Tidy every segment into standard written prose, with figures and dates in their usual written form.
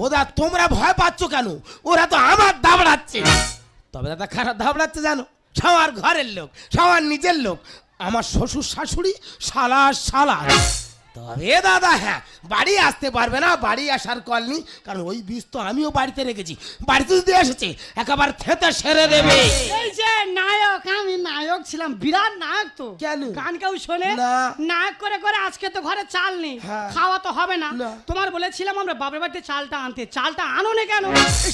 ওদা তোমরা ভয় পাচ্ছ কেন? ওরা তো আমার দাবড়াচ্ছে। তবে দাদা খারাপ দাবড়াচ্ছে জানো, সবার ঘরের লোক, সবার নিজের লোক, আমার শ্বশুর শাশুড়ি শালা শালা। তবে দাদা হ্যাঁ, বাড়ি আসতে পারবে না, বাড়ি আসার কল নেই, কারণ ওই বীজ তো আমিও বাড়িতে রেখেছি। বাড়িতে যদি এসেছে একেবারে থেতে সেরে দেবে। এই যে নায়ক, আমি নায়ক ছিলাম, বিরাট নায়ক তো। কেন? গান কেউ শোনে না। নায়ক করে করে আজকে তো ঘরে চাল নেই, হ্যাঁ। খাওয়া তো হবে না। না। তোমার বলেছিলাম আমরা বাপের বাড়িতে চালটা আনতে, চালটা আনো না কেন?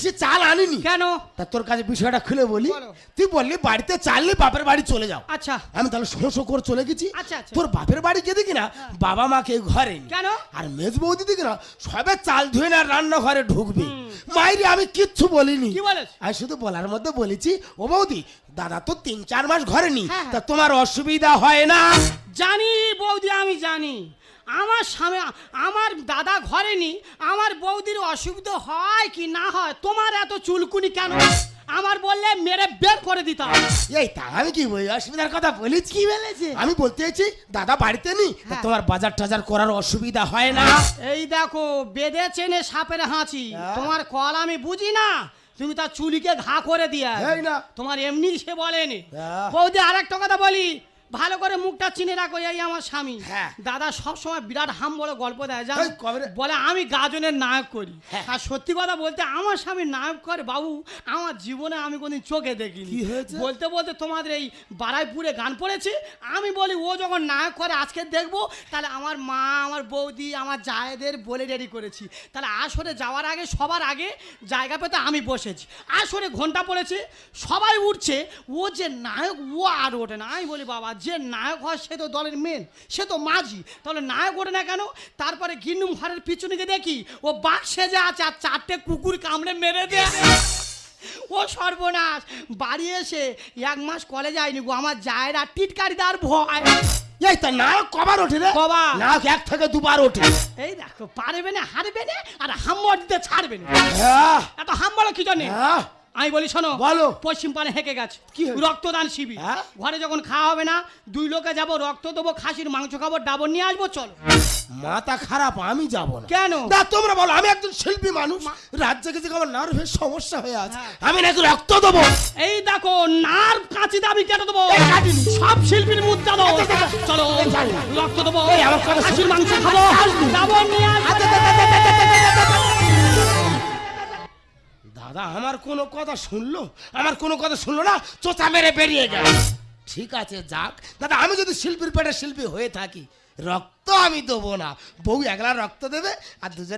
সে চাল আনিনি কেন? তা তোর কাছে বিষয়টা খুলে বলি। বলো। তুই বললি বাড়িতে চাল নেই, বাপের বাড়ি চলে যাও। আচ্ছা আমি তাহলে শোষো করে চলে গেছি। আচ্ছা, আচ্ছা। তোর বাপের বাড়ি গিয়ে দেখি না বাবা মাকে ঘরে নেই। কেন? আর মেজ বৌদি দেখি না সবে চাল ধুয়ে না রান্নাঘরে ঢুকবে। মাইরি আমি কিচ্ছু বলিনি। কি বলেছ? আমি শুধু বলার মধ্যে বলেছি, ও বৌদি দাদা তো 3-4 মাস ঘরে নি, হ্যাঁ। তা তোমার অসুবিধা হয় না? জানি বৌদি, আমি জানি আমার স্বামী, আমার দাদা ঘরে নি, আমার বৌদির অসুবিধা হয় কি না হয়, তোমার এত চুলকুনি কেন? আমার বললে মেরে বের করে দিতাম। এই তা আমি কি বলি, অসুবিধার কথা বলেছি? কি বলেছে? আমি বলতে চাইছি দাদা বাড়িতে নি, তা হ্যাঁ। তোমার বাজার টাজার করার অসুবিধা হয় না? এই দেখো বেঁধে চেনে সাপের হাঁচি, হ্যাঁ। তোমার কল আমি বুঝি না, তুমি তার চুলিকে ঘা করে দিয়া। এই না। তোমার এমনি সে বলেনি। হ্যাঁ। বৌদি আরেকটা কথা বলি, ভালো করে মুখটা চিনে রাখো, এই আমার স্বামী। হ্যাঁ। দাদা সব সময় বিরাট হাম বলে গল্প দেয়, জানো? এই কবে রে? বলে আমি গাজনের নায়ক করি। হ্যাঁ। আর সত্যি কথা বলতে আমার স্বামী নায়ক করে বাবু, আমার জীবনে আমি কোনদিন চোখে দেখিনি। কি হয়েছে? বলতে বলতে তোমাদের এই বারাইপুরে গান পড়েছে, আমি বলি ও যখন নায়ক করে আজকে দেখবো, তাহলে আমার মা, আমার বৌদি, আমার জায়েদের বলে রেডি করেছি, তাহলে আসরে যাওয়ার আগে সবার আগে জায়গা পেতে আমি বসেছি। আসরে ঘন্টা পড়েছে, সবাই উঠছে, ও যে নায়ক ও আর ওঠে না। আমি বলি বাবা, যে নায়ক হয় সে তো দলের মেন, সে তো মাঝি, তাহলে নায়ক ওঠে না কেন? তারপরে গিন্নুম ঘরের পিছনে গিয়ে দেখি ও বাঘ সেজে আছে, আর 4টে কুকুর কামড়ে মেরে দেয়। ও সর্বনাশ! বাড়ি এসে 1 মাস কলেজ যায়নি গো, আমার জায়েরা টিটকারিদার ভয়। এই তা নায়ক কবার ওঠে রে? কবার? নায়ক 1 থেকে 2 বার ওঠে। এই দেখো, পারবে না, হারবে না, আর হাম্বর দিতে ছাড়বে না। হ্যাঁ এত হাম বলো কি জন্যে? হ্যাঁ আমি বলি শোনো, বলো। পশ্চিম পানে হেঁকে গেছে, কি হয়েছে? রক্তদান শিবির। হ্যাঁ? ঘরে যখন খাওয়া হবে না, 2 লোকে যাবো, রক্ত দেবো, খাসির মাংস খাবো, ডাবর নিয়ে আসবো, চলো। মাথা খারাপ, আমি যাব না। কেন? না তোমরা বলো, আমি একজন শিল্পী মানুষ, রাজ্যে গেছে আমার নার্ভের সমস্যা হয়ে আছে, হ্যাঁ। আমি নাকি রক্ত দেবো? এই দেখো, নার্ভ কাঁচি দাবি কেটে দেবো, সব শিল্পীর মুদ্রা দাও, চলো রক্ত দেবো, এই, আমার কথা শোনো। খাসির মাংস খাবো, ডাবর নিয়ে আসবো। দাদা আমার কোনো কথা শুনলো? আমার কোনো কথা শুনলো না, চোচা মেরে বেরিয়ে গেল। ঠিক আছে যাক দাদা, আমি যদি শিল্পীর পেটে শিল্পী হয়ে থাকি, রক্ত আমি দেবো না, বউ একলা রক্ত দেবে আর দুজন